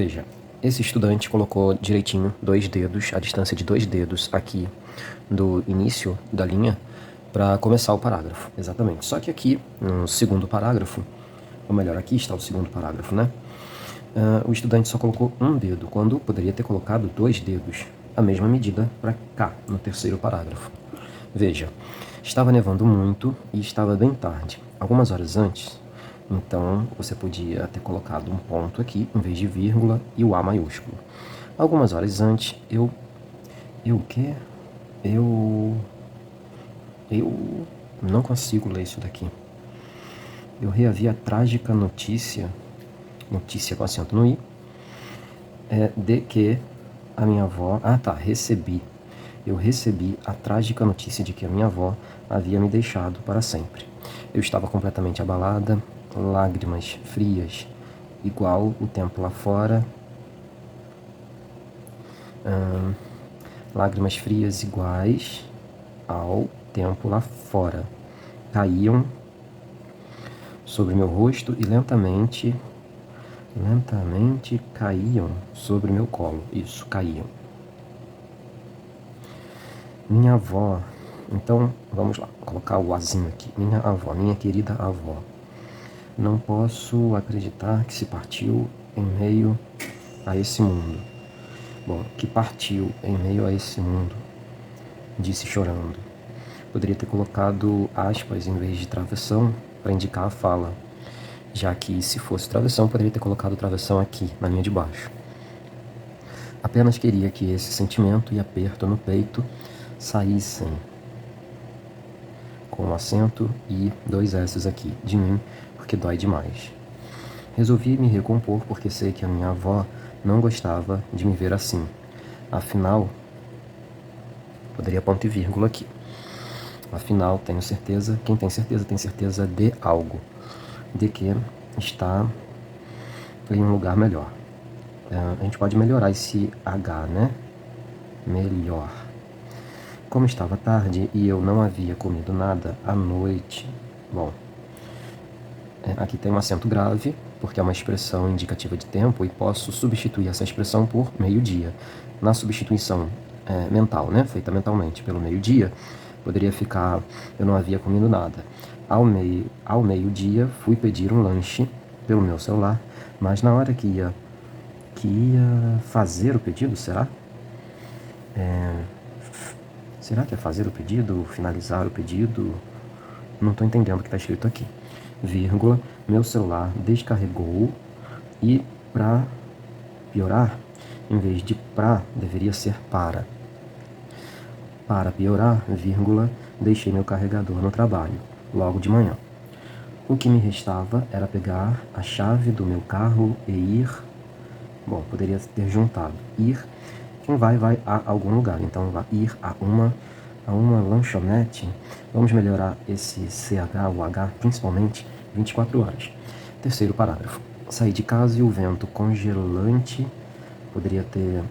Veja, esse estudante colocou direitinho 2 dedos, a distância de 2 dedos aqui do início da linha para começar o parágrafo, exatamente. Só que aqui, no segundo parágrafo, ou melhor, aqui está o segundo parágrafo, né? O estudante só colocou um dedo, quando poderia ter colocado 2 dedos, a mesma medida para cá, no terceiro parágrafo. Veja, estava nevando muito e estava bem tarde, algumas horas antes. Então, você podia ter colocado um ponto aqui, em vez de vírgula, e o A maiúsculo. Algumas horas antes, eu o quê? Eu não consigo ler isso daqui. Eu reavi a trágica notícia com acento no I, de que a minha avó... recebi. Eu recebi a trágica notícia de que a minha avó havia me deixado para sempre. Eu estava completamente abalada, lágrimas frias, igual o tempo lá fora. Lágrimas frias iguais ao tempo lá fora caíam sobre meu rosto e lentamente caíam sobre meu colo. Isso, caíam. Minha avó, então vamos lá, colocar o azinho aqui. Minha avó, minha querida avó. Não posso acreditar que se partiu em meio a esse mundo. Bom, que partiu em meio a esse mundo, disse chorando. Poderia ter colocado aspas em vez de travessão para indicar a fala, já que se fosse travessão, poderia ter colocado travessão aqui, na linha de baixo. Apenas queria que esse sentimento e aperto no peito saíssem com um acento e 2 S's aqui, de mim, porque dói demais. Resolvi me recompor porque sei que a minha avó não gostava de me ver assim. Afinal, poderia ponto e vírgula aqui. Afinal, tenho certeza, quem tem certeza de algo, de que está em um lugar melhor. A gente pode melhorar esse H, né? Melhor. Como estava tarde e eu não havia comido nada à noite, bom, aqui tem um acento grave, porque é uma expressão indicativa de tempo, e posso substituir essa expressão por meio-dia. Na substituição mental, né, feita mentalmente pelo meio-dia, poderia ficar, eu não havia comido nada. Ao meio-dia, fui pedir um lanche pelo meu celular, mas na hora que ia fazer o pedido, será? Será que é fazer o pedido, finalizar o pedido? Não estou entendendo o que está escrito aqui. Vírgula, meu celular descarregou e, para piorar, em vez de pra, deveria ser para. Para piorar, vírgula, deixei meu carregador no trabalho, logo de manhã. O que me restava era pegar a chave do meu carro e ir... Bom, poderia ter juntado. Ir, quem vai a algum lugar. Então, vai ir a uma lanchonete. Vamos melhorar esse CH, o H, principalmente 24 horas. Terceiro parágrafo. Saí de casa e o vento congelante, poderia ter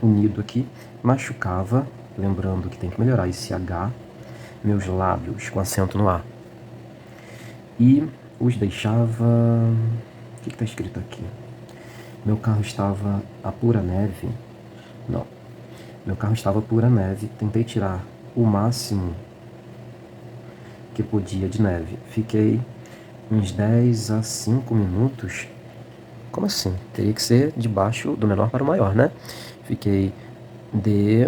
unido aqui, machucava, lembrando que tem que melhorar esse H, meus lábios com acento no A. E os deixava... O que está escrito aqui? Meu carro estava a pura neve. Não. Meu carro estava a pura neve. Tentei tirar o máximo que podia de neve. Fiquei uns 10 a 5 minutos. Como assim? Teria que ser de baixo do menor para o maior, né? Fiquei de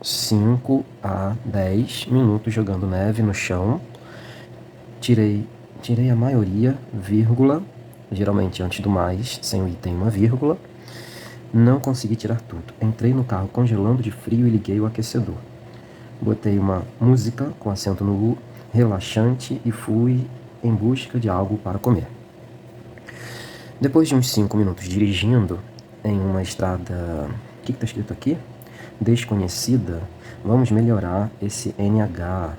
5 a 10 minutos jogando neve no chão. Tirei a maioria, vírgula, geralmente antes do mais, sem o item uma vírgula. Não consegui tirar tudo. Entrei no carro congelando de frio e liguei o aquecedor. Botei uma música com acento no U, relaxante, e fui em busca de algo para comer. Depois de uns 5 minutos dirigindo em uma estrada... O que está escrito aqui? Desconhecida. Vamos melhorar esse NH.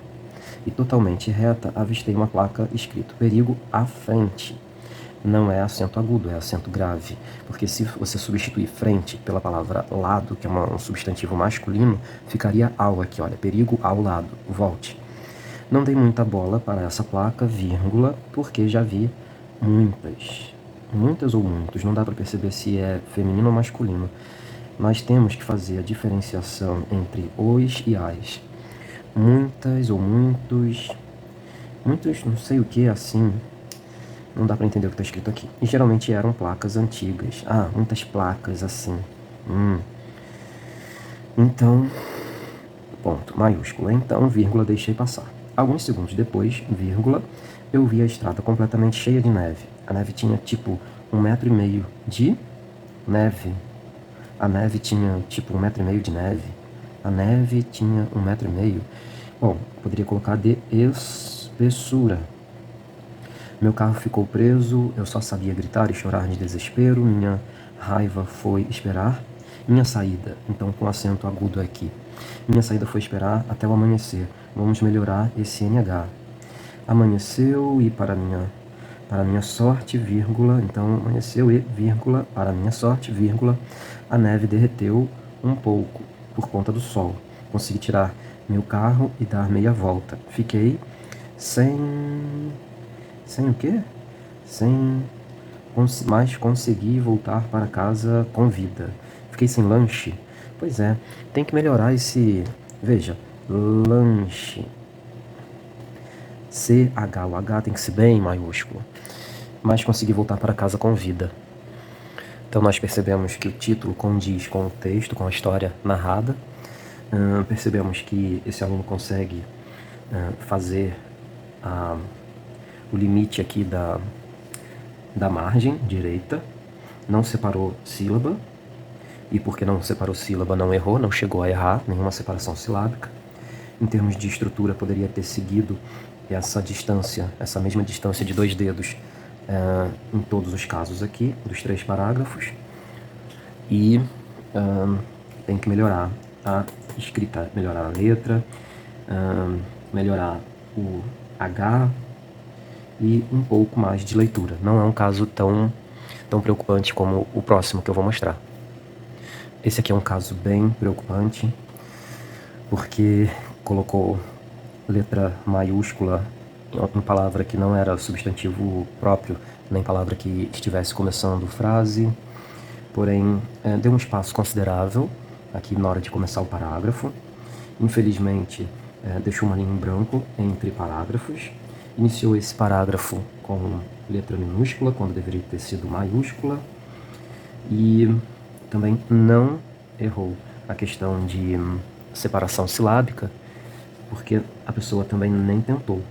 E totalmente reta, avistei uma placa escrito perigo à frente. Não é acento agudo, é acento grave. Porque se você substituir frente pela palavra lado, que é um substantivo masculino, ficaria ao aqui, olha, perigo ao lado, volte. Não dei muita bola para essa placa, vírgula, porque já vi muitas. muitas ou muitos, não dá para perceber se é feminino ou masculino. Nós temos que fazer a diferenciação entre os e as. Muitas ou muitos, muitos não sei o que assim, não dá para entender o que está escrito aqui. E geralmente eram placas antigas. Ah, muitas placas assim. Então, ponto, maiúscula. Então, vírgula, deixei passar. Alguns segundos depois, vírgula, eu vi a estrada completamente cheia de neve. A neve tinha tipo 1,5 metro de neve. A neve tinha tipo 1,5 metro de neve. A neve tinha 1,5 metro. Bom, poderia colocar de espessura. Meu carro ficou preso, eu só sabia gritar e chorar de desespero. Minha raiva foi esperar minha saída. Então, com acento agudo aqui. Minha saída foi esperar até o amanhecer. Vamos melhorar esse NH. Amanheceu e para minha sorte, vírgula, então amanheceu e, vírgula, para minha sorte, vírgula, a neve derreteu um pouco por conta do sol. Consegui tirar meu carro e dar meia volta. Fiquei sem o quê? Mas consegui voltar para casa com vida. Fiquei sem lanche. Pois é, tem que melhorar esse... Veja, lanche. CH, o H tem que ser bem maiúsculo. Mas consegui voltar para casa com vida. Então nós percebemos que o título condiz com o texto, com a história narrada. Percebemos que esse aluno consegue fazer o limite aqui da margem direita. Não separou sílaba. E porque não separou sílaba, não errou, não chegou a errar, nenhuma separação silábica. Em termos de estrutura, poderia ter seguido essa distância, essa mesma distância de 2 dedos em todos os casos aqui, dos 3 parágrafos. E tem que melhorar a escrita, melhorar a letra, melhorar o H e um pouco mais de leitura. Não é um caso tão preocupante como o próximo que eu vou mostrar. Esse aqui é um caso bem preocupante, porque colocou letra maiúscula em palavra que não era substantivo próprio, nem palavra que estivesse começando frase, porém deu um espaço considerável aqui na hora de começar o parágrafo. Infelizmente, deixou uma linha em branco entre parágrafos. Iniciou esse parágrafo com letra minúscula, quando deveria ter sido maiúscula, e também não errou a questão de separação silábica, porque a pessoa também nem tentou.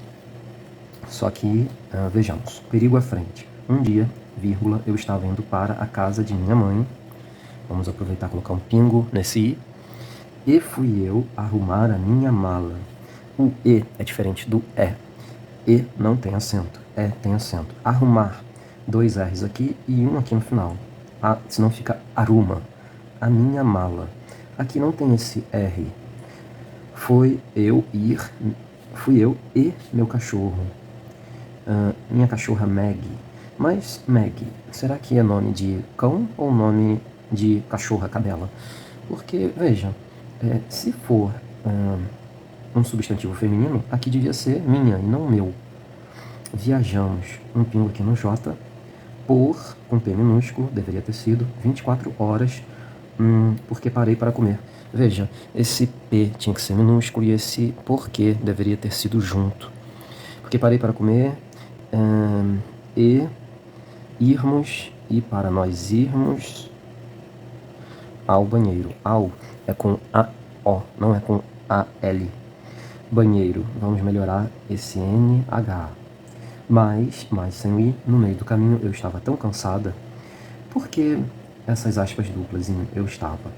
Só que, vejamos, perigo à frente. Um dia, vírgula, eu estava indo para a casa de minha mãe. Vamos aproveitar e colocar um pingo nesse i. E fui eu arrumar a minha mala. O e é diferente do é. E não tem acento, é tem acento. Arrumar, 2 R's aqui e um aqui no final. Senão fica arruma. A minha mala. Aqui não tem esse R. Fui eu e meu cachorro. Minha cachorra Maggie. Mas Maggie, será que é nome de cão ou nome de cachorra cadela? Porque, veja, se for um substantivo feminino, aqui devia ser minha e não meu. Viajamos, um pingo aqui no J, com P minúsculo, deveria ter sido 24 horas, porque parei para comer. Veja, esse P tinha que ser minúsculo e esse porquê deveria ter sido junto. Porque parei para comer, e irmos, e para nós irmos ao banheiro. Ao é com A-O, não é com A-L. Banheiro, vamos melhorar esse N-H. Mas sem o I, no meio do caminho, eu estava tão cansada. Por que essas aspas duplas em eu estava?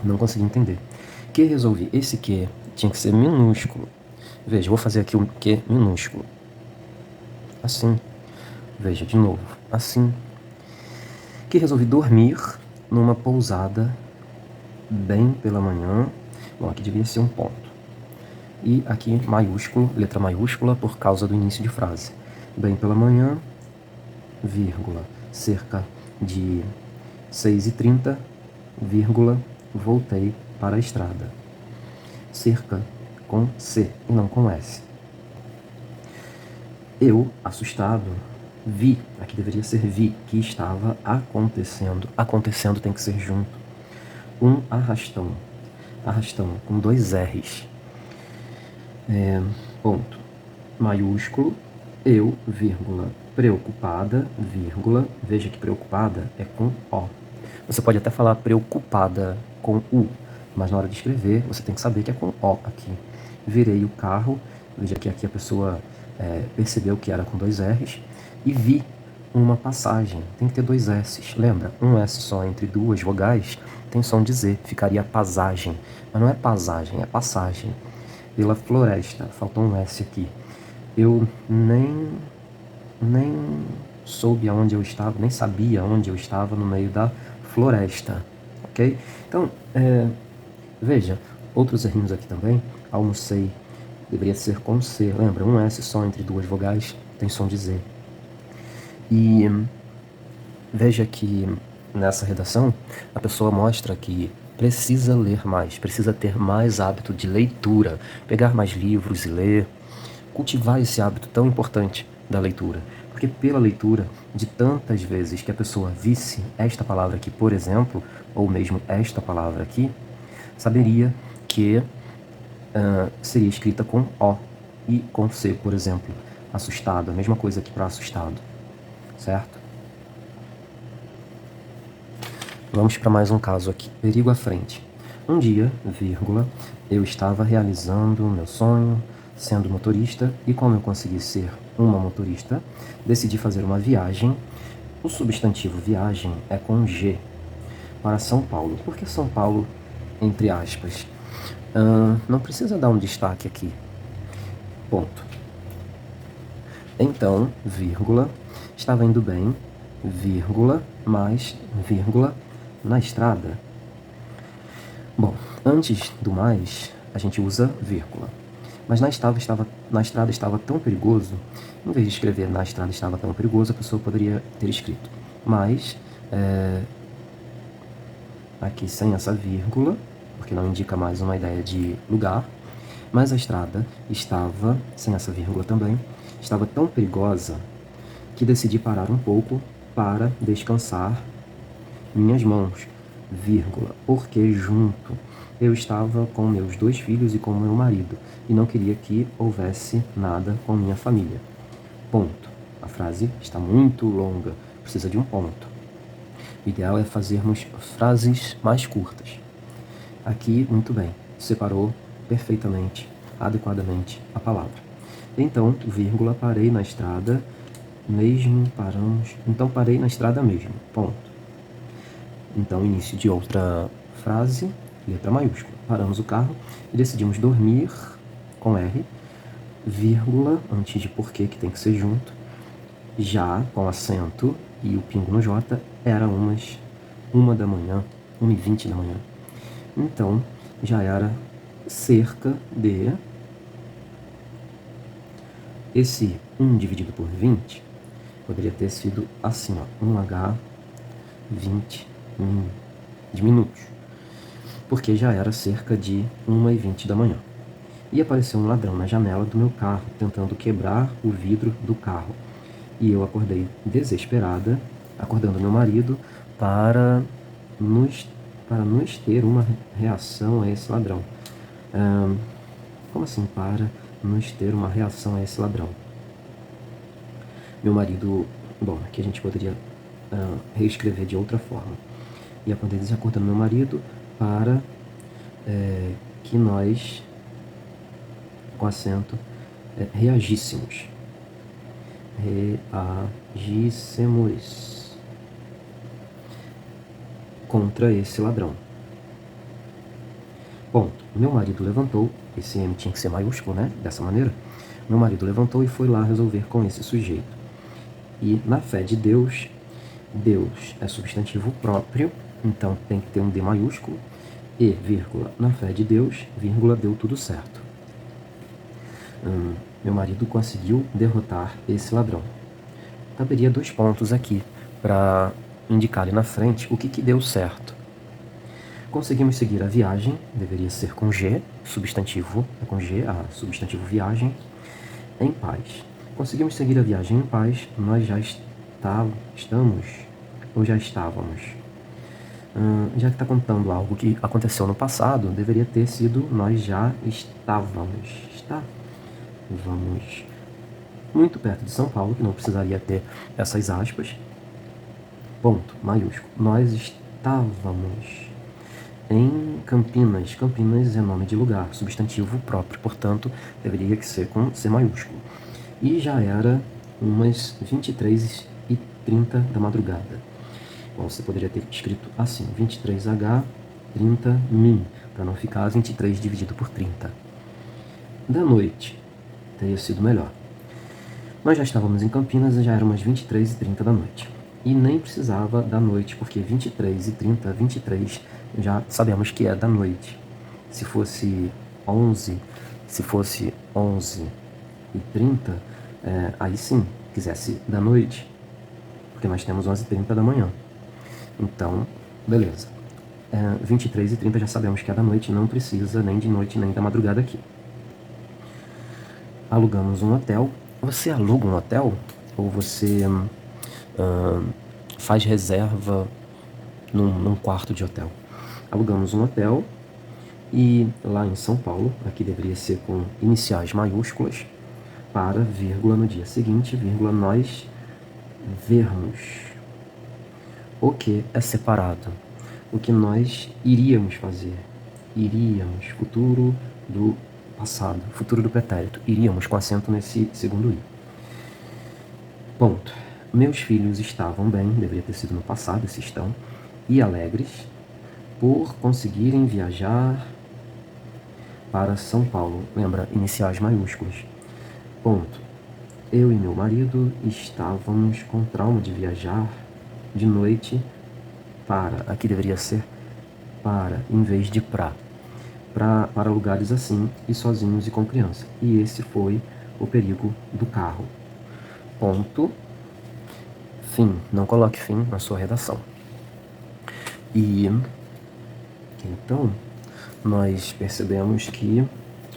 Não consegui entender. Que resolvi? Esse que tinha que ser minúsculo. Veja, vou fazer aqui um que minúsculo. Assim. Veja, de novo. Assim. Que resolvi dormir numa pousada bem pela manhã. Bom, aqui devia ser um ponto. E aqui maiúsculo, letra maiúscula, por causa do início de frase. Bem pela manhã, vírgula, cerca de 6h30, vírgula, voltei para a estrada. Cerca com C e não com S. Eu, assustado, Vi, aqui deveria ser vi, que estava acontecendo. Acontecendo tem que ser junto. Um arrastão. Arrastão, com 2 R's. Ponto. Maiúsculo, eu, vírgula, preocupada, vírgula, veja que preocupada é com O. Você pode até falar preocupada com U, mas na hora de escrever você tem que saber que é com O aqui. Virei o carro, veja que aqui a pessoa percebeu que era com 2 R's, e vi uma passagem, tem que ter 2 S's, lembra? Um S só entre 2 vogais tem som de Z, ficaria passagem, mas não é passagem, é passagem. Pela floresta, faltou um S aqui. Eu nem soube aonde eu estava, nem sabia onde eu estava no meio da floresta, ok? Então, veja, outros errinhos aqui também. Almocei, deveria ser com C, lembra? Um S só entre 2 vogais tem som de Z. E veja que nessa redação a pessoa mostra que precisa ler mais, precisa ter mais hábito de leitura, pegar mais livros e ler, cultivar esse hábito tão importante da leitura. Porque pela leitura, de tantas vezes que a pessoa visse esta palavra aqui, por exemplo, ou mesmo esta palavra aqui, saberia que seria escrita com O e com C, por exemplo. Assustado, a mesma coisa aqui para assustado, certo? Vamos para mais um caso aqui. Perigo à frente. Um dia, vírgula, eu estava realizando meu sonho, sendo motorista, e como eu consegui ser uma motorista, decidi fazer uma viagem. O substantivo viagem é com G, para São Paulo. Por que São Paulo, entre aspas? Não precisa dar um destaque aqui. Ponto. Então, vírgula, estava indo bem, vírgula, mais, vírgula, na estrada. Bom, antes do mais, a gente usa vírgula. Mas na estrada estava tão perigoso, em vez de escrever na estrada estava tão perigoso, a pessoa poderia ter escrito. Mas, aqui sem essa vírgula, porque não indica mais uma ideia de lugar, mas a estrada estava, sem essa vírgula também, estava tão perigosa que decidi parar um pouco para descansar minhas mãos, vírgula, porque junto eu estava com meus 2 filhos e com meu marido e não queria que houvesse nada com minha família. Ponto. A frase está muito longa, precisa de um ponto. O ideal é fazermos frases mais curtas. Aqui, muito bem, separou perfeitamente, adequadamente a palavra. Então, vírgula, parei na estrada, mesmo paramos. Então, parei na estrada mesmo, ponto. Então, início de outra frase, letra maiúscula. Paramos o carro e decidimos dormir, com R, vírgula, antes de porquê, que tem que ser junto, já com acento e o pingo no J, era 1 da manhã, 1h20 da manhã. Então, já era cerca de... Esse 1 dividido por 20 poderia ter sido assim, ó, 1H20 de minutos, porque já era cerca de 1h20 da manhã. E apareceu um ladrão na janela do meu carro, tentando quebrar o vidro do carro. E eu acordei desesperada, acordando meu marido, para nos ter uma reação a esse ladrão. Como assim para nos ter uma reação a esse ladrão? Meu marido... Bom, aqui a gente poderia reescrever de outra forma. E acordei desacordando meu marido para que nós, com acento, reagíssemos. Reagíssemos contra esse ladrão. Ponto. Meu marido levantou, esse M tinha que ser maiúsculo, né? Dessa maneira. Meu marido levantou e foi lá resolver com esse sujeito. E na fé de Deus, Deus é substantivo próprio, então tem que ter um D maiúsculo. E, vírgula, na fé de Deus, vírgula, deu tudo certo. Meu marido conseguiu derrotar esse ladrão. Caberia 2 pontos aqui para indicar ali na frente o que deu certo. Conseguimos seguir a viagem, deveria ser com G, substantivo é com G, substantivo viagem, em paz. Conseguimos seguir a viagem em paz, nós já estamos, ou já estávamos. Já que está contando algo que aconteceu no passado, deveria ter sido nós já estávamos. Vamos muito perto de São Paulo, que não precisaria ter essas aspas. Ponto, maiúsculo. Nós estávamos em Campinas. Campinas é nome de lugar, substantivo próprio, portanto, deveria ser com C maiúsculo. E já era umas 23h30 da madrugada. Bom, você poderia ter escrito assim, 23H, 30min, para não ficar 23 dividido por 30. Da noite, teria sido melhor. Nós já estávamos em Campinas e já eram umas 23h30 da noite. E nem precisava da noite, porque 23h30, 23 já sabemos que é da noite. Se fosse 11, se fosse 11h30, aí sim, quisesse da noite, porque nós temos 11h30 da manhã. Então, beleza. 23h30 já sabemos que é da noite, não precisa nem de noite nem da madrugada aqui. Alugamos um hotel. Você aluga um hotel? Ou você faz reserva num quarto de hotel? Alugamos um hotel e lá em São Paulo, aqui deveria ser com iniciais maiúsculas, para, vírgula, no dia seguinte, vírgula, nós vermos. O que é separado? O que nós iríamos fazer? Iríamos, futuro do passado, futuro do pretérito. Iríamos com acento nesse segundo i. Ponto. Meus filhos estavam bem, deveria ter sido no passado, esses estão, e alegres por conseguirem viajar para São Paulo. Lembra, iniciais maiúsculos. Ponto. Eu e meu marido estávamos com trauma de viajar de noite para, aqui deveria ser para, em vez de para lugares assim e sozinhos e com criança. E esse foi o perigo do carro. Ponto. Fim. Não coloque fim na sua redação. E então nós percebemos que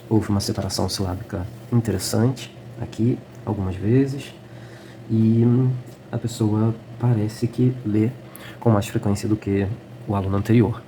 houve uma separação silábica interessante aqui, algumas vezes, e a pessoa parece que lê com mais frequência do que o aluno anterior.